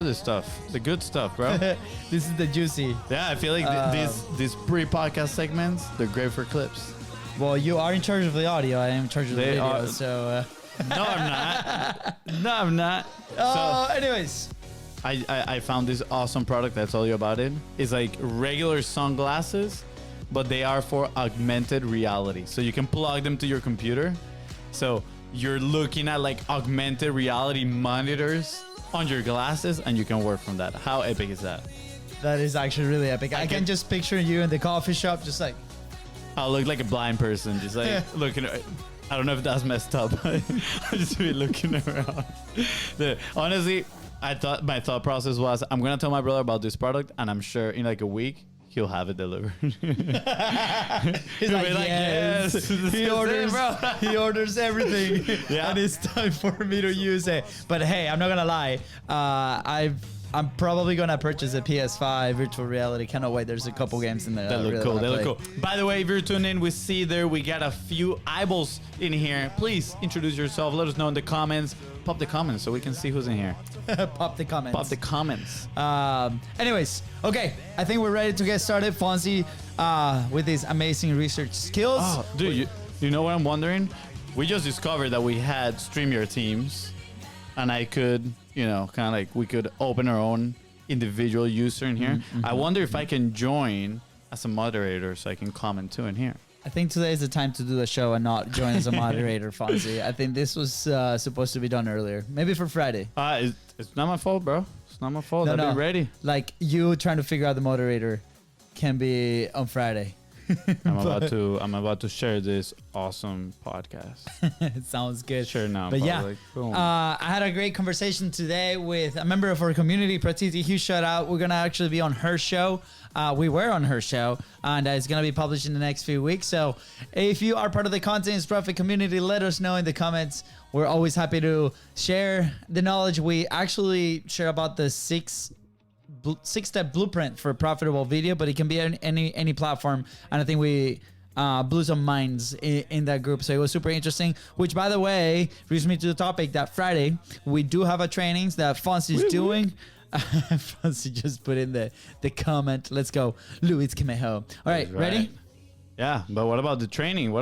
this stuff, the good stuff, bro. This is the juicy. Yeah, I feel like these pre-podcast segments, they're great for clips. Well, you are in charge of the audio. I am in charge of the video. Are, so no, I'm not. No, I'm not. Anyways, I found this awesome product. I told you about it. It's like regular sunglasses, but they are for augmented reality. So you can plug them to your computer. So you're looking at like augmented reality monitors on your glasses, and you can work from that. How epic is that? That is actually really epic. I can just picture you in the coffee shop, just like. I'll look like a blind person, just like looking. I don't know if that's messed up. I'll just be looking around. Honestly, my thought process was, I'm gonna tell my brother about this product, and I'm sure in like a week he'll have it delivered. He's like, yes. He orders everything. Yeah. And it's time for me to use it. But hey, I'm not gonna lie. I'm probably gonna purchase a PS5 virtual reality. Cannot wait. There's a couple games in there. They look cool. They look cool. By the way, if you're tuning in, we see there we got a few eyeballs in here. Please introduce yourself. Let us know in the comments. Pop the comments so we can see who's in here. Pop the comments. Pop the comments. Anyways, okay. I think we're ready to get started. FONZI with his amazing research skills. Oh, dude, you know what I'm wondering? We just discovered that we had StreamYard teams, and I could, kind of like we could open our own individual user in here. I wonder if I can join as a moderator so I can comment too in here. I think today is the time to do the show and not join as a moderator, FONZI. I think this was supposed to be done earlier. Maybe for Friday. It's not my fault, bro. It's not my fault. I've been ready. Like, you trying to figure out the moderator can be on Friday. I'm about to share this awesome podcast. It sounds good. Sure now. But yeah, I had a great conversation today with a member of our community, Pratiti. Huge shout out. We're going to actually be on her show. We were on her show, and it's going to be published in the next few weeks. So if you are part of the Content Profit community, let us know in the comments. We're always happy to share the knowledge. We actually share about the six-step blueprint for a profitable video, but it can be any platform. And I think we blew some minds in that group. So it was super interesting, which, by the way, brings me to the topic that Friday, we do have a trainings that FONZI is doing. FONZI just put in the comment. Let's go. Luis Quimejo. All right, ready? Yeah, but what about the training?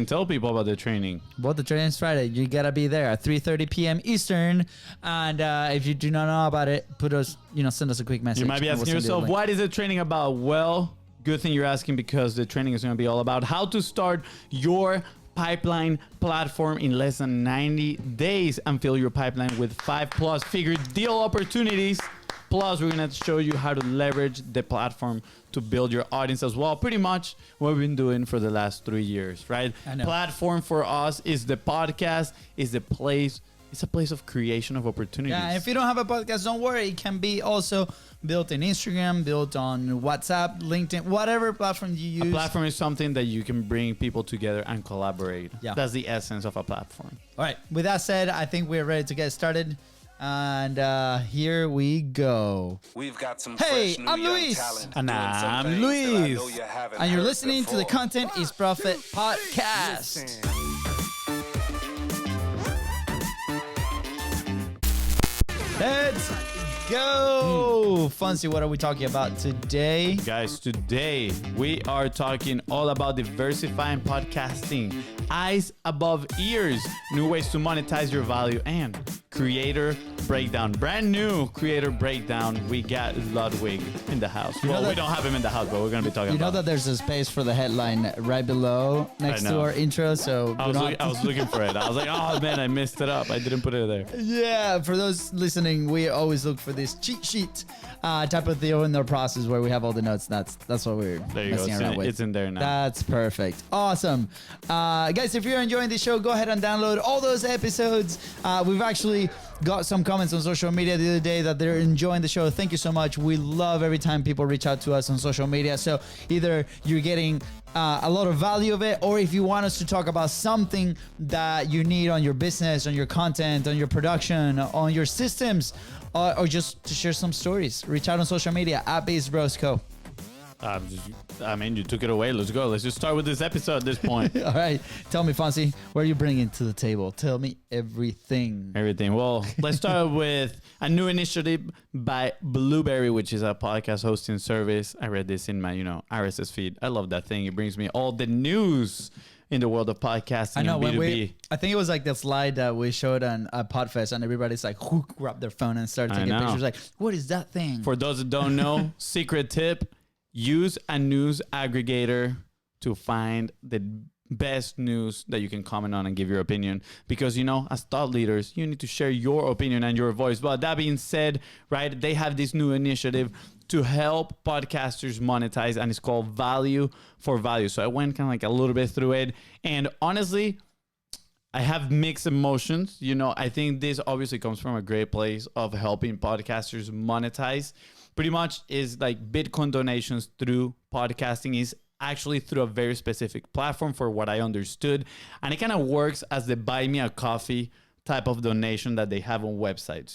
Tell people about the training. Well, the training is Friday. You gotta be there at 3:30 p.m. Eastern. And if you do not know about it, send us a quick message. You might be asking yourself, what is the training about? Well, good thing you're asking, because the training is going to be all about how to start your pipeline platform in less than 90 days and fill your pipeline with 5+ figure deal opportunities. Plus, we're going to show you how to leverage the platform to build your audience as well. Pretty much what we've been doing for the last 3 years, right? I know. Platform for us is the podcast, is the place. It's a place of creation of opportunities. Yeah, and if you don't have a podcast, don't worry. It can be also built in Instagram, built on WhatsApp, LinkedIn, whatever platform you use. A platform is something that you can bring people together and collaborate. Yeah. That's the essence of a platform. All right. With that said, I think we're ready to get started. And here we go. We've got some Hey, fresh new I'm young Luis. talent And doing some I'm things that I Luis. know you haven't And you're heard listening to the before. Content is Profit podcast. Listen. Let's go. FONZI, what are we talking about today? Guys, today we are talking all about diversifying podcasting. Eyes above ears. New ways to monetize your value and creator breakdown. Brand new creator breakdown. We got Ludwig in the house. Well, we don't have him in the house, but we're going to be talking about it. You know that there's a space for the headline right below next to our intro. So I was looking for it. I was like, oh man, I messed it up. I didn't put it there. Yeah, for those listening, we always look for this cheat sheet type of deal in our process where we have all the notes. That's what we're messing around with. It's in there now. That's perfect. Awesome. Guys, if you're enjoying the show, go ahead and download all those episodes. We've actually got some comments on social media the other day that they're enjoying the show. Thank you so much. We love every time people reach out to us on social media. So either you're getting a lot of value of it, or if you want us to talk about something that you need on your business, on your content, on your production, on your systems, or just to share some stories, reach out on social media at BIZBROS Co. I mean, you took it away. Let's go. Let's just start with this episode at this point. All right. Tell me, Fonzie, what are you bringing to the table? Tell me everything. Everything. Well, let's start with a new initiative by Blueberry, which is a podcast hosting service. I read this in my, RSS feed. I love that thing. It brings me all the news in the world of podcasting. I know, and B2B. I think it was like the slide that we showed on Podfest, and everybody's like, who grabbed their phone and started taking pictures. Like, what is that thing? For those that don't know, secret tip, use a news aggregator to find the best news that you can comment on and give your opinion. Because, as thought leaders, you need to share your opinion and your voice. But that being said, right, they have this new initiative to help podcasters monetize, and it's called Value for Value. So I went kind of like a little bit through it, and honestly, I have mixed emotions. I think this obviously comes from a great place of helping podcasters monetize. Pretty much is like Bitcoin donations through podcasting is actually through a very specific platform for what I understood, and it kind of works as the buy me a coffee type of donation that they have on websites,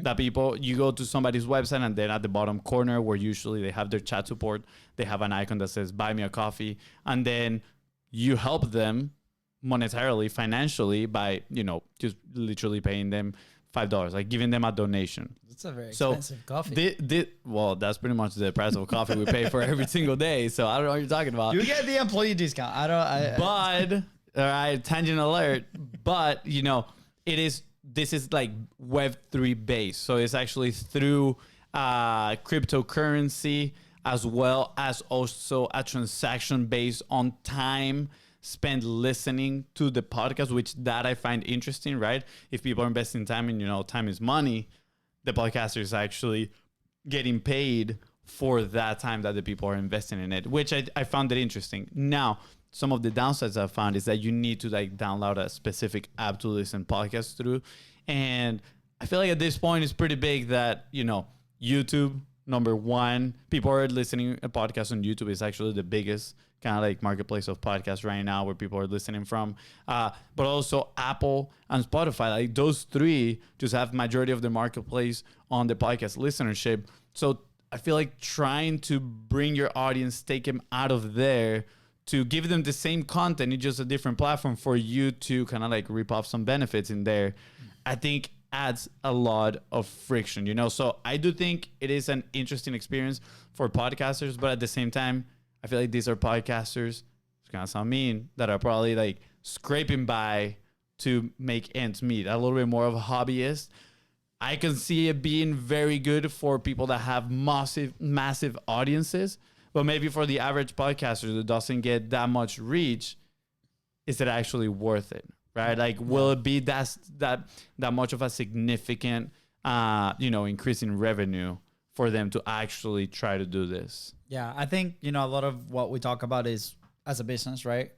that people, you go to somebody's website and then at the bottom corner where usually they have their chat support, they have an icon that says buy me a coffee, and then you help them monetarily, financially by, just literally paying them $5, like giving them a donation. It's a very expensive coffee. Well, that's pretty much the price of coffee we pay for every single day. So I don't know what you're talking about. You get the employee discount. But, all right, tangent alert. But, this is like Web3 based. So it's actually through cryptocurrency, as well as also a transaction based on time spent listening to the podcast, which that I find interesting, right? If people are investing time and, time is money, the podcaster is actually getting paid for that time that the people are investing in it, which I found it interesting. Now, some of the downsides I found is that you need to like download a specific app to listen podcasts through. And I feel like at this point it's pretty big that, YouTube, number one, people are listening a podcast on YouTube is actually the biggest kind of like marketplace of podcasts right now where people are listening from. But also Apple and Spotify, like those three just have majority of the marketplace on the podcast listenership. So I feel like trying to bring your audience, take them out of there to give them the same content, it's just a different platform for you to kind of like rip off some benefits in there, I think adds a lot of friction, So I do think it is an interesting experience for podcasters, but at the same time, I feel like these are podcasters, it's gonna sound mean, that are probably like scraping by to make ends meet, a little bit more of a hobbyist. I can see it being very good for people that have massive audiences, but maybe for the average podcaster that doesn't get that much reach, is it actually worth it, right? Like, will it be that much of a significant, increase in revenue for them to actually try to do this? Yeah, I think, a lot of what we talk about is as a business, right?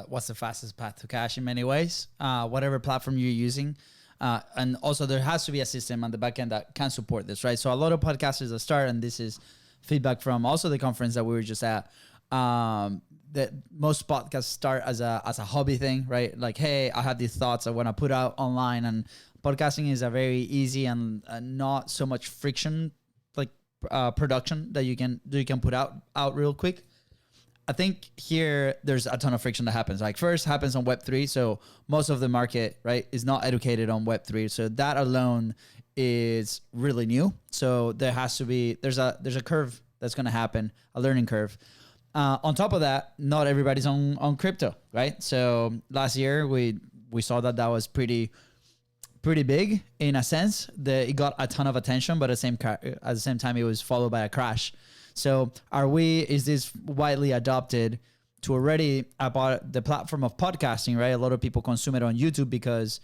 What's the fastest path to cash in many ways, whatever platform you're using. And also there has to be a system on the back end that can support this, right? So a lot of podcasters that start, and this is feedback from also the conference that we were just at, that most podcasts start as a hobby thing, right? Like, hey, I have these thoughts I want to put out online, and podcasting is a very easy and not so much friction like production that you can put out real quick. I think here there's a ton of friction that happens. Like, first happens on Web3, so most of the market, right, is not educated on Web3. So that alone is really new. So there has to be there's a curve that's going to happen, a learning curve. On top of that, not everybody's on crypto, right? So last year we saw that was pretty big in a sense. That it got a ton of attention, but at the same time it was followed by a crash. So is this widely adopted to already about the platform of podcasting, right? A lot of people consume it on YouTube because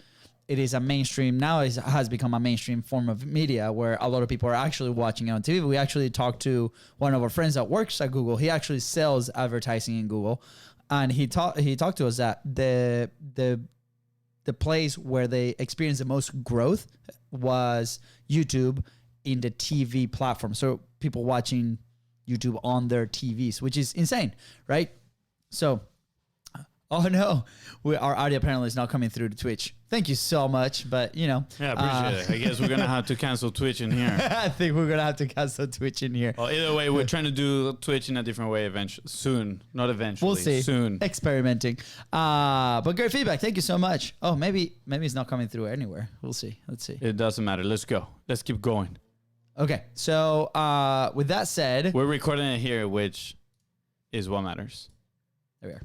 it is a mainstream, now it has become a mainstream form of media where a lot of people are actually watching it on TV. We actually talked to one of our friends that works at Google. He actually sells advertising in Google. And he talked to us that the place where they experienced the most growth was YouTube in the TV platform. So people watching YouTube on their TVs, which is insane, right? So Oh no, our audio apparently is not coming through to Twitch. Thank you so much, but you know. Yeah, appreciate it. I guess we're gonna have to cancel Twitch in here. I think we're gonna have to cancel Twitch in here. Well, either way, we're trying to do Twitch in a different way eventually. Soon, not eventually. We'll see. Soon. Experimenting. But great feedback. Thank you so much. Oh, maybe it's not coming through anywhere. We'll see. Let's see. It doesn't matter. Let's go. Let's keep going. Okay. So with that said, We're recording it here, which is what matters. there we are.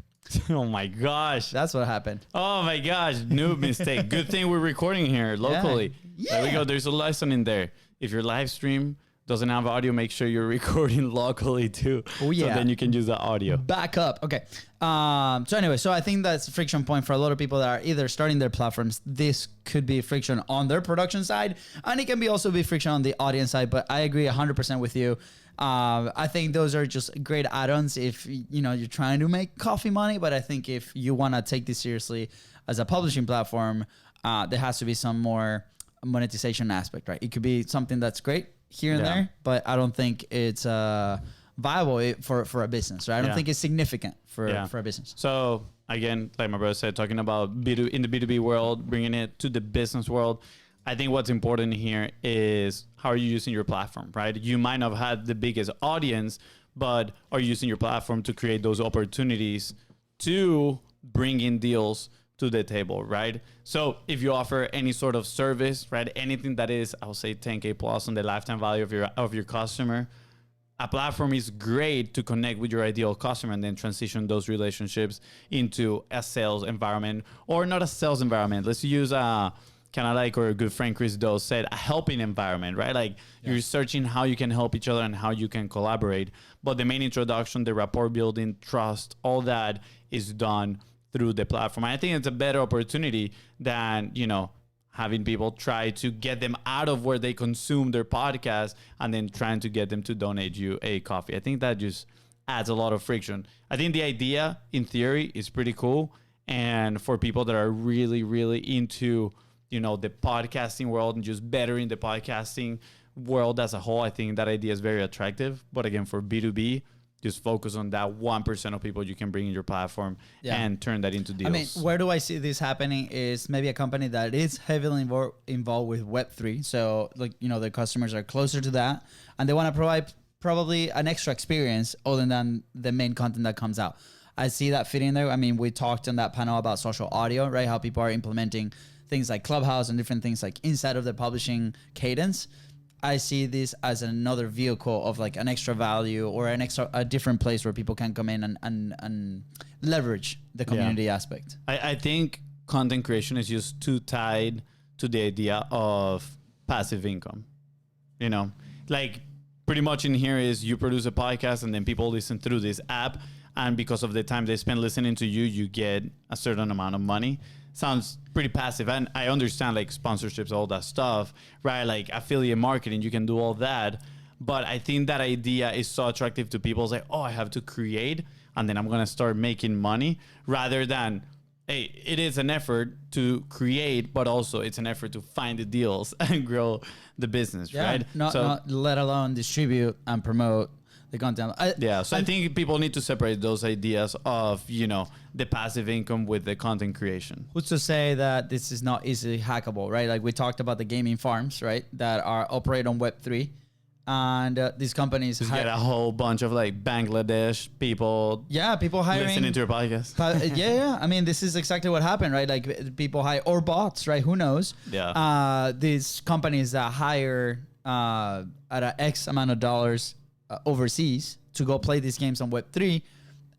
Oh my gosh. That's what happened. Oh my gosh. Noob mistake. Good thing we're recording here locally. Yeah. There we go. There's a lesson in there. If your live stream doesn't have audio, make sure you're recording locally too. Oh, yeah. So then you can use the audio. Back up. Okay. So anyway, so I think that's a friction point for a lot of people that are either starting their platforms. This could be friction on their production side, and it can be also be friction on the audience side. But I agree 100% with you. I think those are just great add-ons if you're trying to make coffee money. But I think if you want to take this seriously as a publishing platform, there has to be some more monetization aspect, right? It could be something that's great here and there, but I don't think it's viable for a business, right? I don't think it's significant for a business. So again, like my brother said, talking about in the B2B world, bringing it to the business world, I think what's important here is how are you using your platform, right? You might not have had the biggest audience, but are you using your platform to create those opportunities to bring in deals to the table, right? So if you offer any sort of service, right, anything that is, I'll say 10K plus on the lifetime value of your customer, a platform is great to connect with your ideal customer and then transition those relationships into a sales environment, or not a sales environment. Let's use kind of like our good friend Chris Doe said, a helping environment, right? Like you're searching how you can help each other and how you can collaborate. But the main introduction, the rapport building, trust, all that is done through the platform. I think it's a better opportunity than, having people try to get them out of where they consume their podcast and then trying to get them to donate you a coffee. I think that just adds a lot of friction. I think the idea in theory is pretty cool. And for people that are really, really into, the podcasting world and just bettering the podcasting world as a whole, I think that idea is very attractive. But again, for B2B, just focus on that 1% of people you can bring in your platform and turn that into deals. I mean, where do I see this happening is maybe a company that is heavily involved with Web3. So, the customers are closer to that and they want to provide probably an extra experience other than the main content that comes out. I see that fitting there. I mean, we talked on that panel about social audio, right? How people are implementing things like Clubhouse and different things like inside of the publishing cadence. I see this as another vehicle of like an extra value or a different place where people can come in and leverage the community aspect. I think content creation is just too tied to the idea of passive income. Like pretty much in here is you produce a podcast and then people listen through this app. And because of the time they spend listening to you, you get a certain amount of money. Sounds pretty passive. And I understand like sponsorships, all that stuff, right? Like affiliate marketing, you can do all that. But I think that idea is so attractive to people. It's like, oh, I have to create and then I'm going to start making money, rather than, hey, it is an effort to create, but also it's an effort to find the deals and grow the business, right? Not let alone distribute and promote the content. So I think people need to separate those ideas of, the passive income with the content creation. Who's to say that this is not easily hackable, right? Like we talked about the gaming farms, right, that are operate on Web3. And these companies get a whole bunch of like Bangladesh people. Yeah, people hiring. Listening to your podcast. I mean, this is exactly what happened, right? Like people hire, or bots, right? Who knows? Yeah. These companies that hire at an X amount of dollars overseas to go play these games on Web3.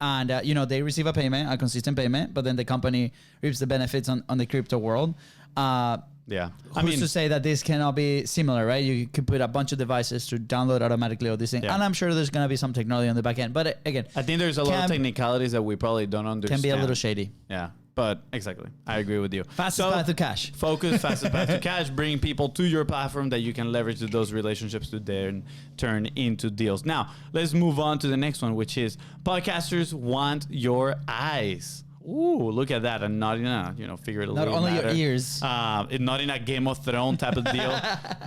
And, they receive a consistent payment, but then the company reaps the benefits on the crypto world. Who's to say that this cannot be similar, right? You could put a bunch of devices to download automatically all these things. And I'm sure there's going to be some technology on the back end. But again, I think there's a lot of technicalities that we probably don't understand. Can be a little shady. Yeah. But exactly, I agree with you. Fastest path to cash. Focus, fastest path to cash. Bring people to your platform that you can leverage those relationships to then turn into deals. Now, let's move on to the next one, which is podcasters want your eyes. ooh, look at that, and not in a figuratively Not only matter. your ears. Not in a Game of Thrones type of deal,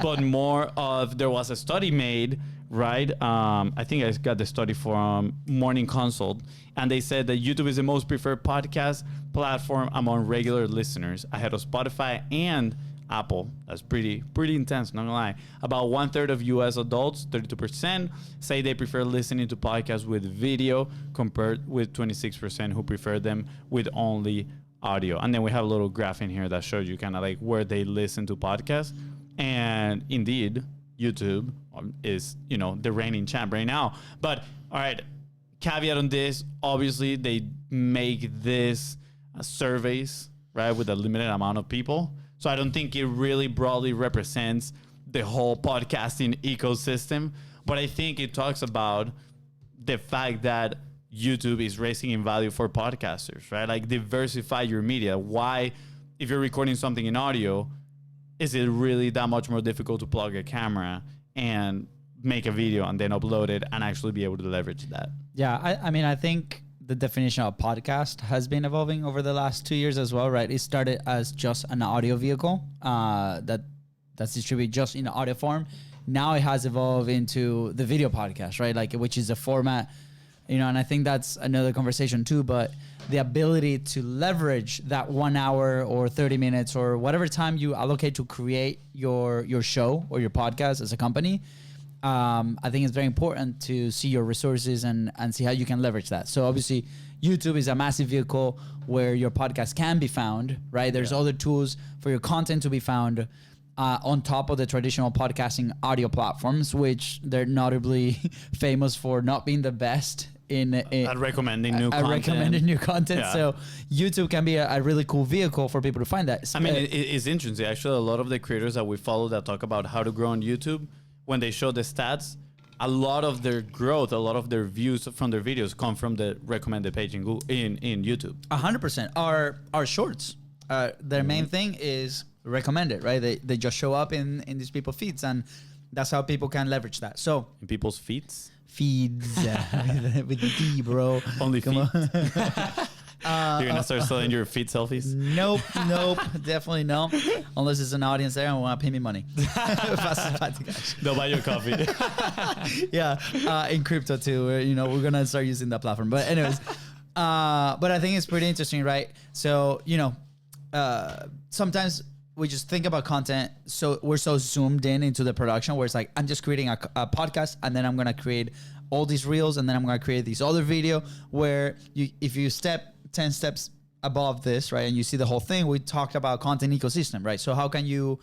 but more of there was a study made, right? I think I got the study from Morning Consult, and they said that YouTube is the most preferred podcast platform among regular listeners, ahead of Spotify and Apple. That's pretty intense, not gonna lie. About 1/3 of US adults, 32%, say they prefer listening to podcasts with video, compared with 26% who prefer them with only audio. And then we have a little graph in here that shows you kind of like where they listen to podcasts. And indeed, YouTube is, the reigning champ right now. But all right, caveat on this, obviously they make this surveys, right, with a limited amount of people. So I don't think it really broadly represents the whole podcasting ecosystem, but I think it talks about the fact that YouTube is raising in value for podcasters, right? Like, diversify your media. Why, if you're recording something in audio, is it really that much more difficult to plug a camera and make a video and then upload it and actually be able to leverage that? Yeah, I mean, I think the definition of podcast has been evolving over the last 2 years as well, right? It started as just an audio vehicle that's distributed just in audio form. Now it has evolved into the video podcast, right? Like, which is a format, and I think that's another conversation too, but the ability to leverage that 1 hour or 30 minutes or whatever time you allocate to create your show or your podcast as a company, I think it's very important to see your resources and see how you can leverage that. So obviously, YouTube is a massive vehicle where your podcast can be found, right? There's other tools for your content to be found on top of the traditional podcasting audio platforms, which they're notably famous for not being the best at recommending new content. Yeah. So YouTube can be a really cool vehicle for people to find that. I mean, it's interesting. Actually, a lot of the creators that we follow that talk about how to grow on YouTube, when they show the stats, a lot of their growth, a lot of their views from their videos come from the recommended page in YouTube. 100%. Our shorts, their main thing is recommended, right? They just show up in these people's feeds, and that's how people can leverage that. So in people's feeds with the D, bro. Only feet. You're gonna start selling your feet selfies? Nope, definitely no. Unless it's an audience there and want to pay me money. They'll buy your coffee. Yeah, in crypto too. We're gonna start using that platform. But anyways, but I think it's pretty interesting, right? So sometimes we just think about content, so we're so zoomed into the production where it's like, I'm just creating a podcast, and then I'm gonna create all these reels, and then I'm gonna create these other video. Where if you step 10 steps above this, right, and you see the whole thing, we talked about content ecosystem, right? So how can you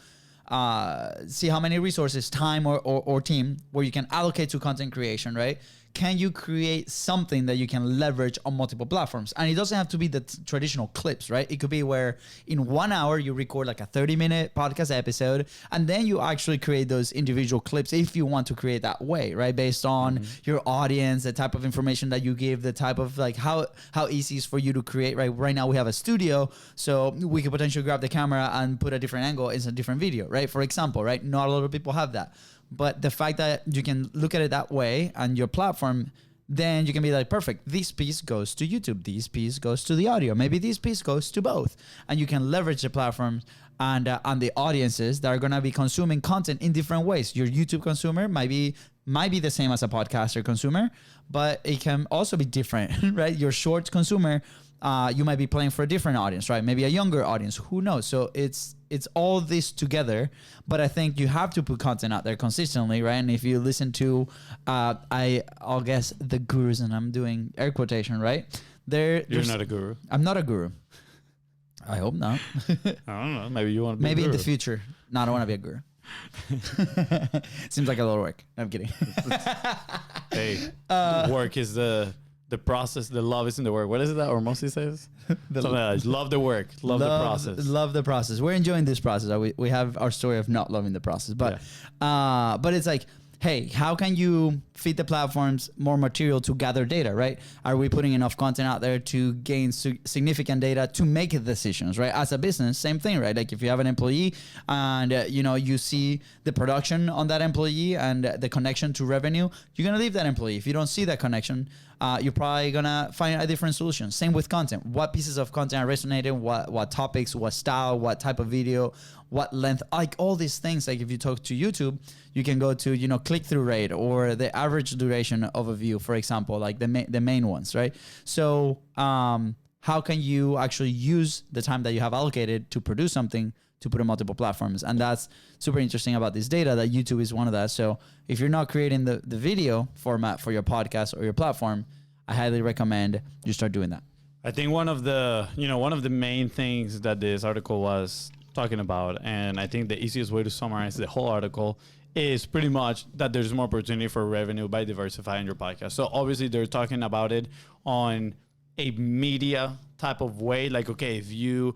see how many resources, time, or team where you can allocate to content creation, right? Can you create something that you can leverage on multiple platforms? And it doesn't have to be the traditional clips, right? It could be where in 1 hour you record like a 30-minute podcast episode, and then you actually create those individual clips if you want to create that way, right? Based on your audience, the type of information that you give, the type of like how easy it's for you to create, right? Right now we have a studio, so we could potentially grab the camera and put a different angle in a different video, right? For example, right? Not a lot of people have that. But the fact that you can look at it that way on your platform, then you can be like, perfect, this piece goes to YouTube, this piece goes to the audio, maybe this piece goes to both. And you can leverage the platforms and the audiences that are going to be consuming content in different ways. Your YouTube consumer might be the same as a podcaster consumer, but it can also be different, right? Your short consumer, you might be playing for a different audience, right? Maybe a younger audience, who knows? So it's all this together, but I think you have to put content out there consistently, right? And if you listen to, I'll guess the gurus, and I'm doing air quotation, right? You're not a guru. I'm not a guru. I hope not. I don't know. Maybe you want to be Maybe a guru. in the future. No, I don't want to be a guru. Seems like a lot of work. I'm kidding. Hey, work is the process. The love is in the work. What is it that Ormosi says? Love the work. Love the process. Love the process. We're enjoying this process. We have our story of not loving the process, but it's like, hey, how can you feed the platforms more material to gather data, right? Are we putting enough content out there to gain significant data to make decisions, right? As a business, same thing, right? Like if you have an employee and, you see the production on that employee and the connection to revenue, you're going to leave that employee. If you don't see that connection, you're probably gonna find a different solution. Same with content. What pieces of content are resonating? What topics? What style? What type of video? What length? Like all these things. Like if you talk to YouTube, you can go to click-through rate or the average duration of a view, for example, like the main ones, right? So how can you actually use the time that you have allocated to produce something to put in multiple platforms? And that's super interesting about this data, that YouTube is one of that. So if you're not creating the video format for your podcast or your platform, I highly recommend you start doing that. I think one of the main things that this article was talking about, and I think the easiest way to summarize the whole article, is pretty much that there's more opportunity for revenue by diversifying your podcast. So obviously they're talking about it on a media type of way. Like, okay, if you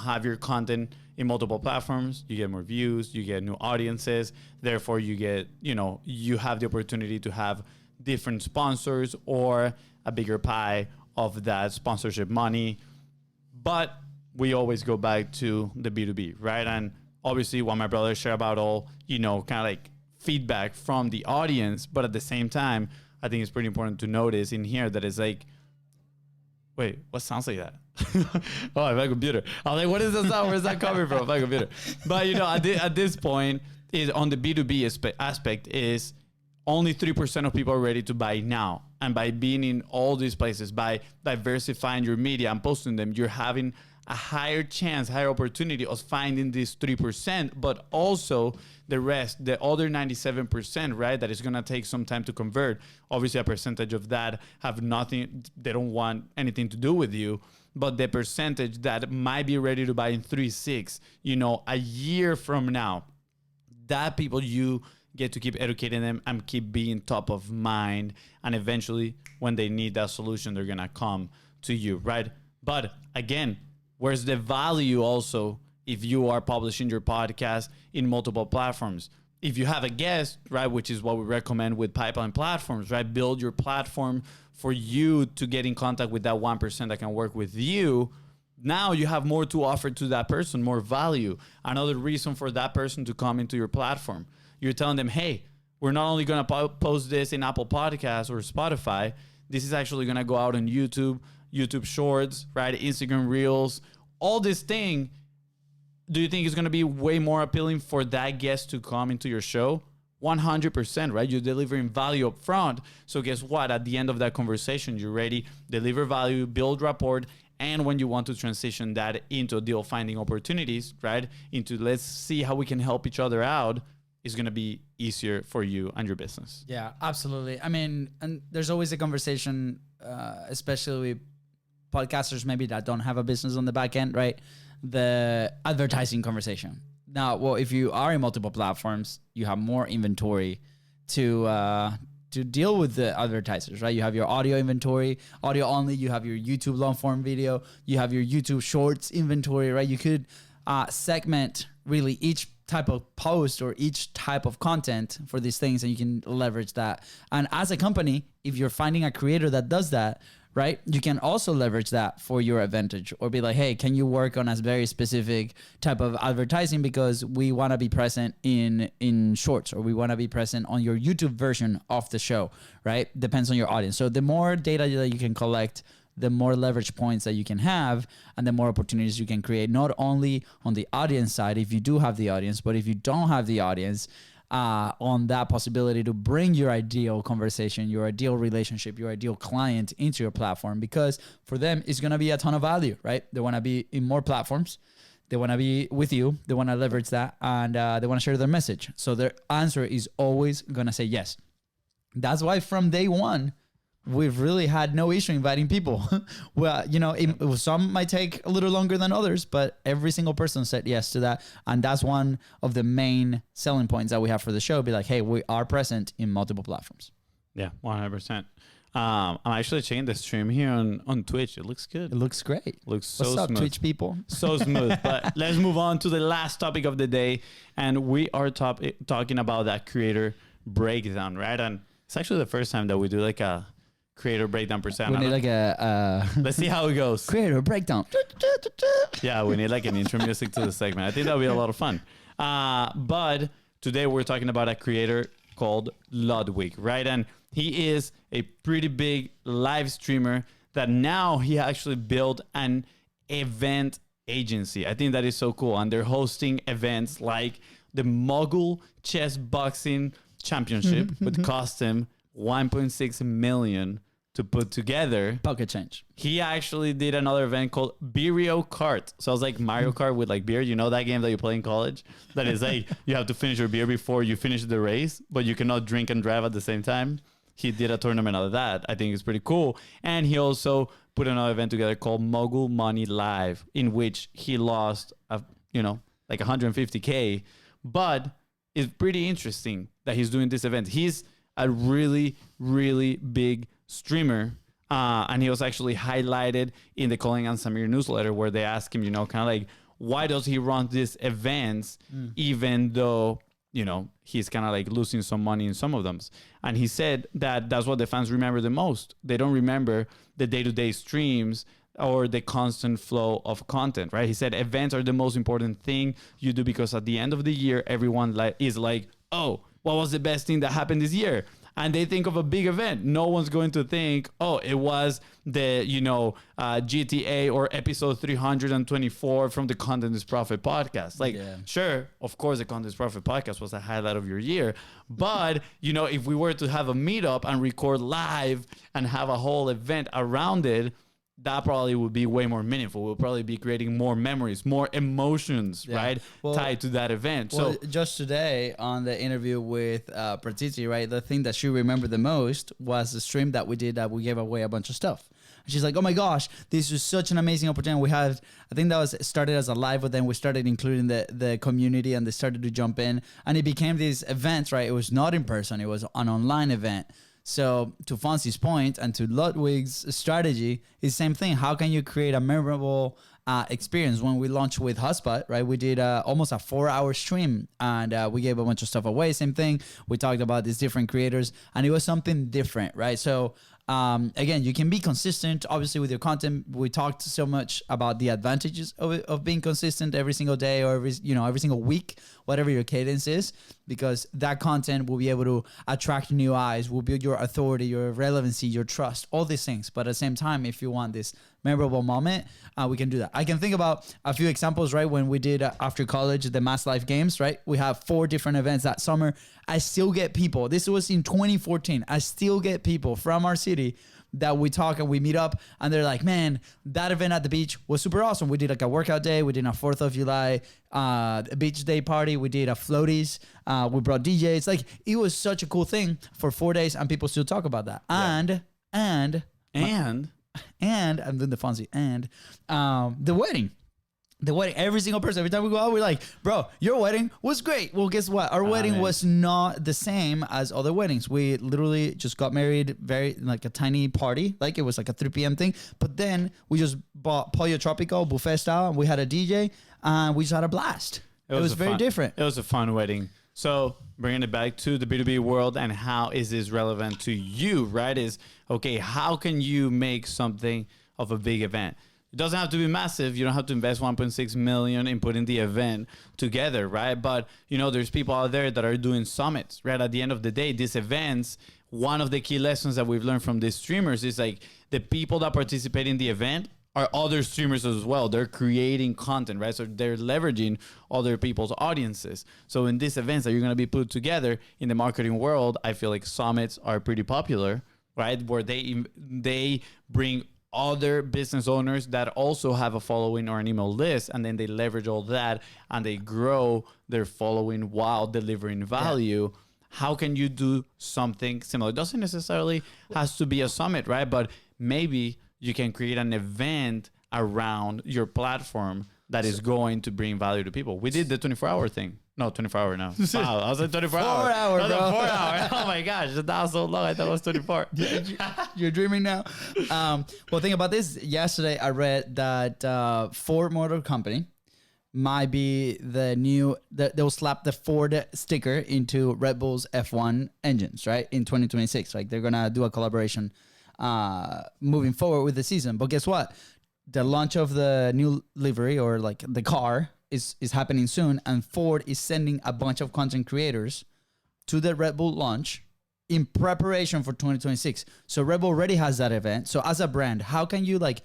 have your content in multiple platforms, you get more views, you get new audiences. Therefore, you get, you have the opportunity to have different sponsors or a bigger pie of that sponsorship money. But we always go back to the B2B, right? And obviously what my brother shared about all, kind of like feedback from the audience. But at the same time, I think it's pretty important to notice in here that it's like, wait, what sounds like that? Oh, my computer. I was like, what is that sound? Where's that coming from? My computer. But, at this point, is on the B2B aspect is only 3% of people are ready to buy now. And by being in all these places, by diversifying your media and posting them, you're having a higher chance, higher opportunity of finding this 3%, but also the rest, the other 97%, right? That is going to take some time to convert. Obviously, a percentage of that have nothing, they don't want anything to do with you. But the percentage that might be ready to buy in 3-6, a year from now, that people, you get to keep educating them and keep being top of mind. And eventually, when they need that solution, they're going to come to you, right? But again, where's the value also if you are publishing your podcast in multiple platforms? If you have a guest, right, which is what we recommend with pipeline platforms, right? Build your platform for you to get in contact with that 1% that can work with you. Now you have more to offer to that person, more value. Another reason for that person to come into your platform. You're telling them, hey, we're not only going to post this in Apple Podcasts or Spotify, this is actually going to go out on YouTube Shorts, right? Instagram Reels, all this thing. Do you think it's going to be way more appealing for that guest to come into your show? 100%, right? You're delivering value up front. So guess what? At the end of that conversation, you're ready, deliver value, build rapport. And when you want to transition that into deal finding opportunities, right? Into let's see how we can help each other out, is going to be easier for you and your business. Yeah, absolutely. I mean, and there's always a conversation, especially with podcasters maybe that don't have a business on the back end, right? The advertising conversation. Now, well, if you are in multiple platforms, you have more inventory to deal with the advertisers, right? You have your audio inventory, audio only. You have your YouTube long form video. You have your YouTube Shorts inventory, right? You could segment really each type of post or each type of content for these things, and you can leverage that. And as a company, if you're finding a creator that does that, right, you can also leverage that for your advantage, or be like, hey, can you work on a very specific type of advertising because we want to be present in Shorts, or we want to be present on your YouTube version of the show, right? Depends on your audience. So the more data that you can collect, the more leverage points that you can have, and the more opportunities you can create, not only on the audience side, if you do have the audience, but if you don't have the audience, on that possibility to bring your ideal conversation, your ideal relationship, your ideal client into your platform, because for them, it's going to be a ton of value, right? They want to be in more platforms. They want to be with you. They want to leverage that, and they want to share their message. So their answer is always going to say yes. That's why from day one, we've really had no issue inviting people. Well, some might take a little longer than others, but every single person said yes to that. And that's one of the main selling points that we have for the show. Be like, hey, we are present in multiple platforms. Yeah, 100%. I'm actually checking the stream here on Twitch. It looks good. It looks great. Looks so What's up, smooth. Twitch people? So smooth. But let's move on to the last topic of the day. And we are talking about that creator breakdown, right? And it's actually the first time that we do like a creator breakdown percent. We need like a let's see how it goes. Creator breakdown. Yeah, we need like an intro music to the segment. I think that'll be a lot of fun. But today we're talking about a creator called Ludwig, right? And he is a pretty big live streamer that now he actually built an event agency. I think that is so cool. And they're hosting events like the Mogul Chess Boxing Championship, which cost him 1.6 million to put together. Pocket change. He actually did another event called Beerio Kart. So it's like Mario Kart with like beer. You know that game that you play in college? That is like you have to finish your beer before you finish the race, but you cannot drink and drive at the same time. He did a tournament out of that. I think it's pretty cool. And he also put another event together called Mogul Money Live, in which he lost, like 150K. But it's pretty interesting that he's doing this event. He's a really, really big streamer. And he was actually highlighted in the Colin and Samir newsletter where they ask him, kind of like, why does he run these events even though, he's kind of like losing some money in some of them. And he said that that's what the fans remember the most. They don't remember the day-to-day streams or the constant flow of content, right? He said events are the most important thing you do because at the end of the year, everyone is like, oh, what was the best thing that happened this year? And they think of a big event. No one's going to think, oh, it was the, GTA or episode 324 from the Content is Profit podcast. Sure, of course, the Content is Profit podcast was a highlight of your year. But, if we were to have a meetup and record live and have a whole event around it, that probably would be way more meaningful. We'll probably be creating more memories, more emotions, right? Tied to that event. Well, so just today on the interview with Pratiti, right? The thing that she remembered the most was the stream that we did that we gave away a bunch of stuff. And she's like, oh my gosh, this was such an amazing opportunity. We had, I think that was started as a live, but then we started including the community and they started to jump in. And it became these events, right? It was not in person. It was an online event. So to Fonzi's point and to Ludwig's strategy is the same thing. How can you create a memorable experience? When we launched with Hotspot, right, we did almost a 4-hour stream and we gave a bunch of stuff away. Same thing. We talked about these different creators and it was something different, right? So again, you can be consistent, obviously, with your content. We talked so much about the advantages of being consistent every single day or every single week, whatever your cadence is, because that content will be able to attract new eyes, will build your authority, your relevancy, your trust, all these things. But at the same time, if you want this memorable moment, we can do that. I can think about a few examples, right? When we did after college, the Mass Life Games, right? We have 4 different events that summer. I still get people. This was in 2014. I still get people from our city that we talk and we meet up and they're like, man, that event at the beach was super awesome. We did like a workout day. We did a 4th of July beach day party. We did a floaties. We brought DJs. Like it was such a cool thing for 4 days and people still talk about that. Yeah. And I'm doing the Fonzie and the wedding. The wedding, every single person, every time we go out, we're like, bro, your wedding was great. Well, guess what? Our wedding was not the same as other weddings. We literally just got married very like a tiny party. Like it was like a 3 p.m. thing. But then we just bought Pollo Tropico buffet style and we had a DJ and we just had a blast. It was very different. It was a fun wedding. So bringing it back to the B2B world and how is this relevant to you, right? Is, okay, how can you make something of a big event? It doesn't have to be massive. You don't have to invest 1.6 million in putting the event together, right? But, there's people out there that are doing summits, right? At the end of the day, these events, one of the key lessons that we've learned from these streamers is like the people that participate in the event are other streamers as well. They're creating content, right? So they're leveraging other people's audiences. So in these events that you're going to be put together in the marketing world, I feel like summits are pretty popular, right? Where they bring other business owners that also have a following or an email list, and then they leverage all that and they grow their following while delivering value. Yeah. How can you do something similar? It doesn't necessarily has to be a summit, right? But maybe you can create an event around your platform that is going to bring value to people. We did the 24-hour thing. No, 24-hour now. Wow, I was at 24 hours. 4 hour, bro. 4 hour. Oh my gosh, that was so long. I thought it was 24. You're dreaming now. Well, think about this. Yesterday, I read that Ford Motor Company might be the new, they'll slap the Ford sticker into Red Bull's F1 engines, right? In 2026. Like they're going to do a collaboration moving forward with the season. But guess what? The launch of the new livery or like the car is happening soon, and Ford is sending a bunch of content creators to the Red Bull launch in preparation for 2026. So Red Bull already has that event. So as a brand, how can you like,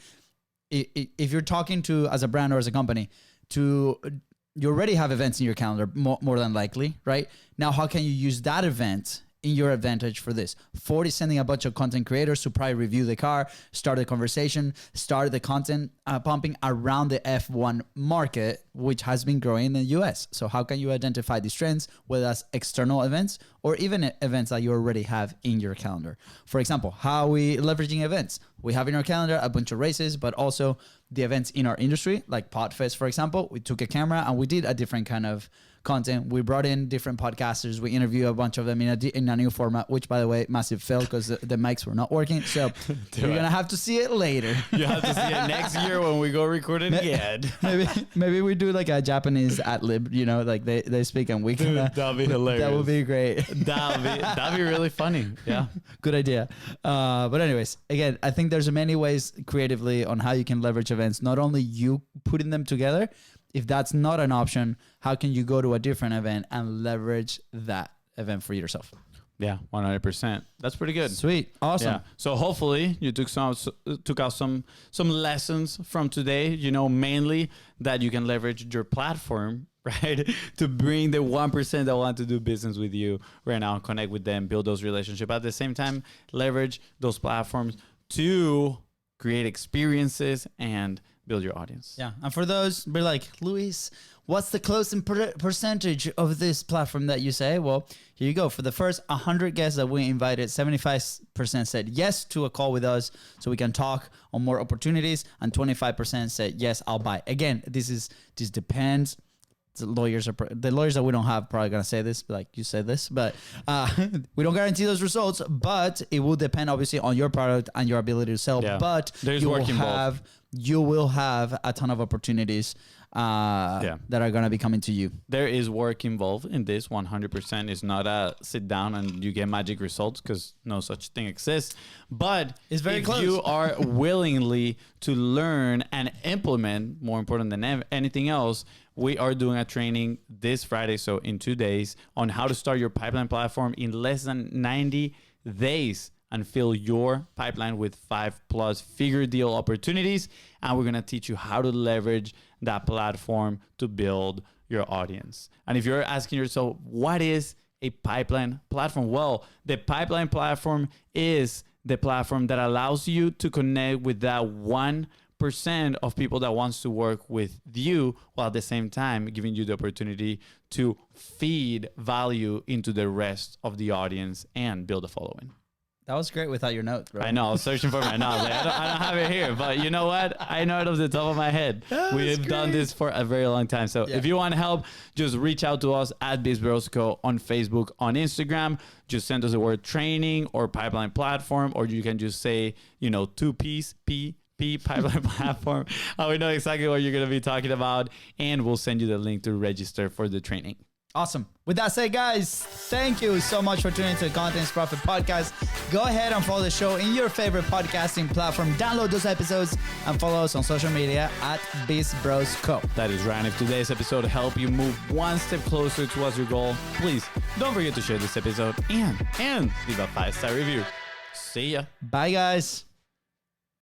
if you're talking to as a brand or as a company, you already have events in your calendar more than likely, right? Now, how can you use that event in your advantage for this? Ford is sending a bunch of content creators to probably review the car, start the conversation, start the content pumping around the F1 market, which has been growing in the US. So how can you identify these trends, whether that's external events or even events that you already have in your calendar? For example, how are we leveraging events? We have in our calendar a bunch of races, but also the events in our industry, like Podfest, for example. We took a camera and we did a different kind of content. We brought in different podcasters. We interviewed a bunch of them in a new format, which, by the way, massive fail because the mics were not working. So you're going to have to see it later. You have to see it next year when we go record it again. Maybe we do like a Japanese ad-lib, you know, like they speak and we can. That'd be hilarious. That would be great. That'd be really funny. Yeah. Good idea. But anyways, again, I think there's many ways creatively on how you can leverage events. Not only you putting them together. If that's not an option, how can you go to a different event and leverage that event for yourself? Yeah, 100%. That's pretty good. Sweet. Awesome. Yeah. So hopefully you took out some lessons from today, you know, mainly that you can leverage your platform, right? To bring the 1% that want to do business with you right now, connect with them, build those relationships. At the same time, leverage those platforms to create experiences and build your audience. Yeah. And for those, we're like, Luis, what's the closing percentage of this platform that you say? Well, here you go. For the first 100 guests that we invited, 75% said yes to a call with us so we can talk on more opportunities, and 25% said, yes, I'll buy. Again, this depends. The lawyers that we don't have probably gonna say this, like you said this, but we don't guarantee those results. But it will depend obviously on your product and your ability to sell. Yeah. But you will have a ton of opportunities that are gonna be coming to you. There is work involved in this. 100%. It's not a sit down and you get magic results, because no such thing exists. But it's very close. You are willingly to learn and implement, more important than anything else, we are doing a training this Friday, so in 2 days, on how to start your pipeline platform in less than 90 days and fill your pipeline with 5+ figure deal opportunities. And we're going to teach you how to leverage that platform to build your audience. And if you're asking yourself, what is a pipeline platform? Well, the pipeline platform is the platform that allows you to connect with that 1% of people that wants to work with you, while at the same time giving you the opportunity to feed value into the rest of the audience and build a following. That was great without your notes, bro. I know. I was searching for my notes. Like, I don't have it here, but you know what? I know it off the top of my head. We've done this for a very long time. So if you want help, just reach out to us at BIZBROS Co on Facebook, on Instagram. Just send us the word training or pipeline platform, or you can just say, 2-piece pipeline platform. We know exactly what you're going to be talking about, and we'll send you the link to register for the training. Awesome. With that said, guys, thank you so much for tuning into the Contents Profit Podcast. Go ahead and follow the show in your favorite podcasting platform. Download those episodes and follow us on social media at BIZBROS Co. That is right. If today's episode helped you move one step closer towards your goal, please don't forget to share this episode and leave a 5-star review. See ya. Bye, guys.